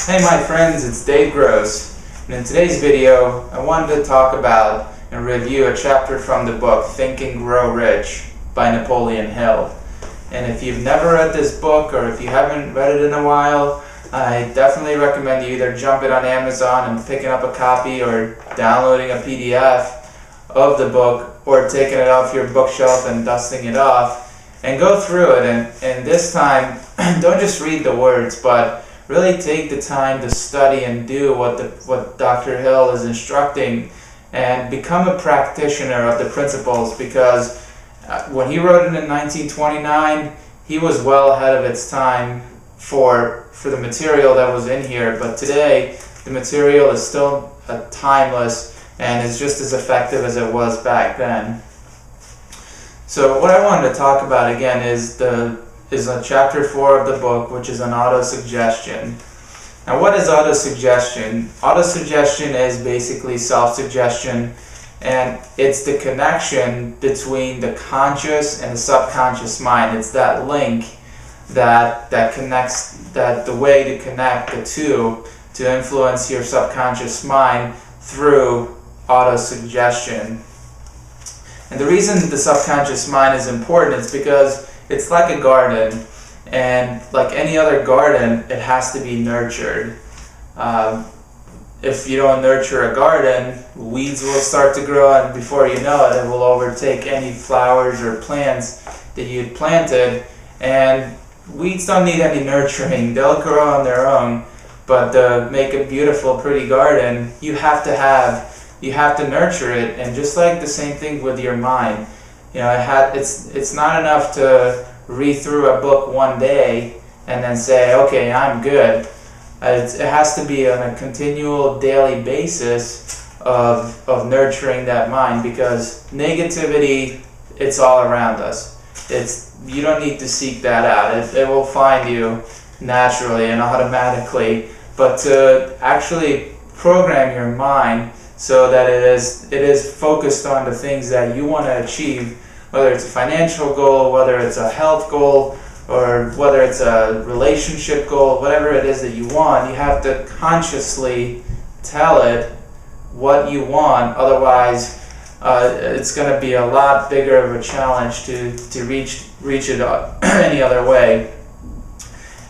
Hey my friends, it's Dave Gross, and in today's video I wanted to talk about and review a chapter from the book Think and Grow Rich by Napoleon Hill. And if you've never read this book, or if you haven't read it in a while, I definitely recommend you either jumping on Amazon and picking up a copy, or downloading a PDF of the book, or taking it off your bookshelf and dusting it off and go through it. And this time, don't just read the words, but really take the time to study and do what Dr. Hill is instructing, and become a practitioner of the principles, because when he wrote it in 1929, he was well ahead of its time for the material that was in here. But today, the material is still timeless and is just as effective as it was back then. So what I wanted to talk about again is chapter 4 of the book, which is on autosuggestion. Now, what is autosuggestion? Autosuggestion is basically self-suggestion, and it's the connection between the conscious and the subconscious mind. It's that link that connects, that the way to connect the two to influence your subconscious mind through autosuggestion. And the reason the subconscious mind is important is because it's like a garden, and like any other garden, it has to be nurtured. If you don't nurture a garden, weeds will start to grow, and before you know it, it will overtake any flowers or plants that you'd planted. And weeds don't need any nurturing, they'll grow on their own. But to make a beautiful, pretty garden, you have to nurture it. And just like the same thing with your mind, you know, it's not enough to read through a book one day and then say, okay, I'm good. It has to be on a continual daily basis of nurturing that mind, because negativity, it's all around us. You don't need to seek that out. It will find you naturally and automatically. But to actually program your mind so that it is focused on the things that you want to achieve, whether it's a financial goal, whether it's a health goal, or whether it's a relationship goal, whatever it is that you want, you have to consciously tell it what you want. Otherwise, it's going to be a lot bigger of a challenge to reach it any other way.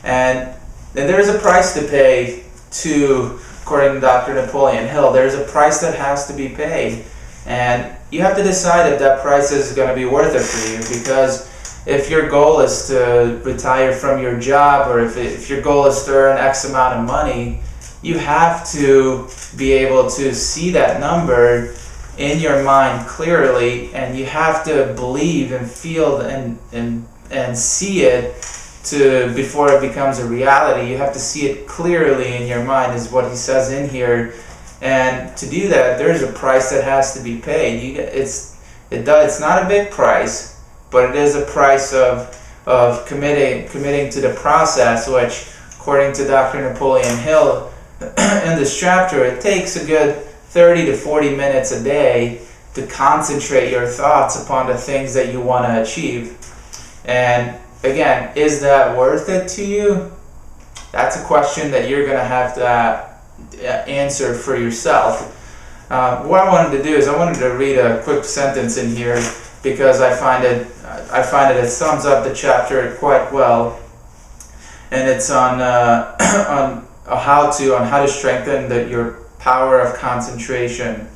And there's a price to pay according to Dr. Napoleon Hill, there's a price that has to be paid. And you have to decide if that price is going to be worth it for you, because if your goal is to retire from your job, or if your goal is to earn X amount of money, you have to be able to see that number in your mind clearly, and you have to believe and feel and see it before it becomes a reality. You have to see it clearly in your mind, is what he says in here. And to do that, there's a price that has to be paid. It's not a big price, but it is a price of committing to the process, which, according to Dr. Napoleon Hill, in this chapter, it takes a good 30 to 40 minutes a day to concentrate your thoughts upon the things that you want to achieve. And again, is that worth it to you? That's a question that you're going to have to answer for yourself. What I wanted to do is I wanted to read a quick sentence in here, because I find it sums up the chapter quite well, and it's on how to strengthen your power of concentration.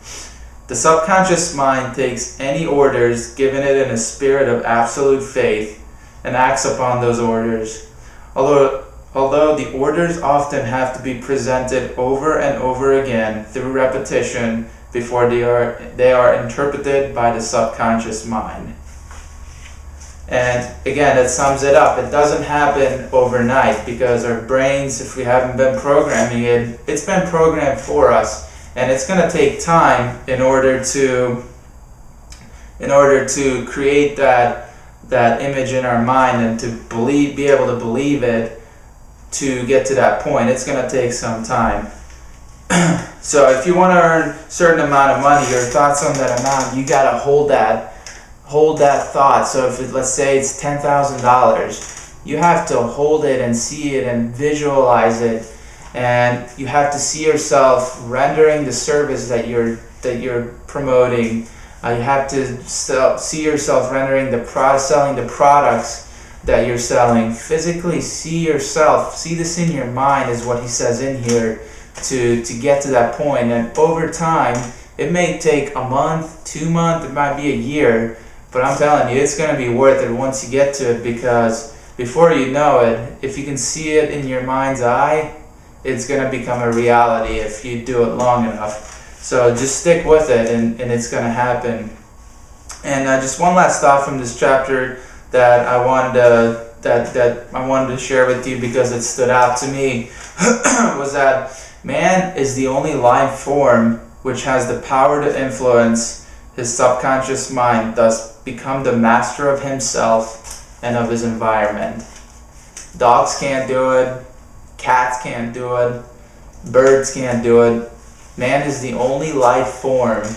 The subconscious mind takes any orders given it in a spirit of absolute faith and acts upon those orders. Although the orders often have to be presented over and over again through repetition before they are interpreted by the subconscious mind. And again, it sums it up. It doesn't happen overnight, because our brains, if we haven't been programming it, it's been programmed for us, and it's going to take time in order to create that image in our mind, and to be able to believe it. To get to that point, it's going to take some time. So if you want to earn a certain amount of money, your thoughts on that amount, you got to hold that thought. So if let's say it's $10,000, you have to hold it and see it and visualize it and you have to see yourself rendering the service that you're promoting. You have to see yourself rendering selling the products that you're selling. Physically see yourself, see this in your mind, is what he says in here, to get to that point. And over time, it may take a month, 2 months, it might be a year, but I'm telling you, it's going to be worth it once you get to it, because before you know it, if you can see it in your mind's eye, it's going to become a reality if you do it long enough. So just stick with it, and it's going to happen. And just one last thought from this chapter that I wanted to share with you, because it stood out to me, was that man is the only life form which has the power to influence his subconscious mind, thus become the master of himself and of his environment. Dogs can't do it, cats can't do it, birds can't do it. Man is the only life form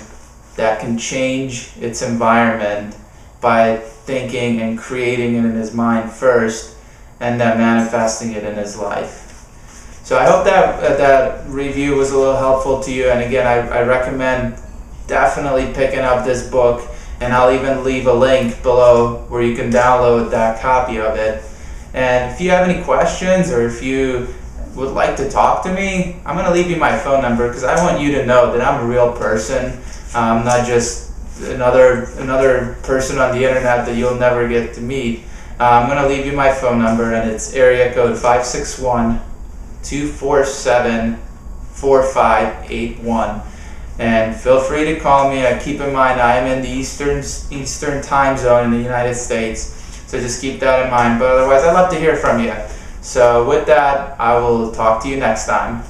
that can change its environment by thinking and creating it in his mind first, and then manifesting it in his life. So I hope that review was a little helpful to you. And again, I recommend definitely picking up this book, and I'll even leave a link below where you can download that copy of it. And if you have any questions, or if you would like to talk to me, I'm going to leave you my phone number, because I want you to know that I'm a real person. I'm not just another person on the internet that you'll never get to meet. I'm going to leave you my phone number, and it's area code 561-247-4581. And feel free to call me. Keep in mind, I am in the Eastern time zone in the United States, so just keep that in mind. But otherwise, I'd love to hear from you. So with that, I will talk to you next time.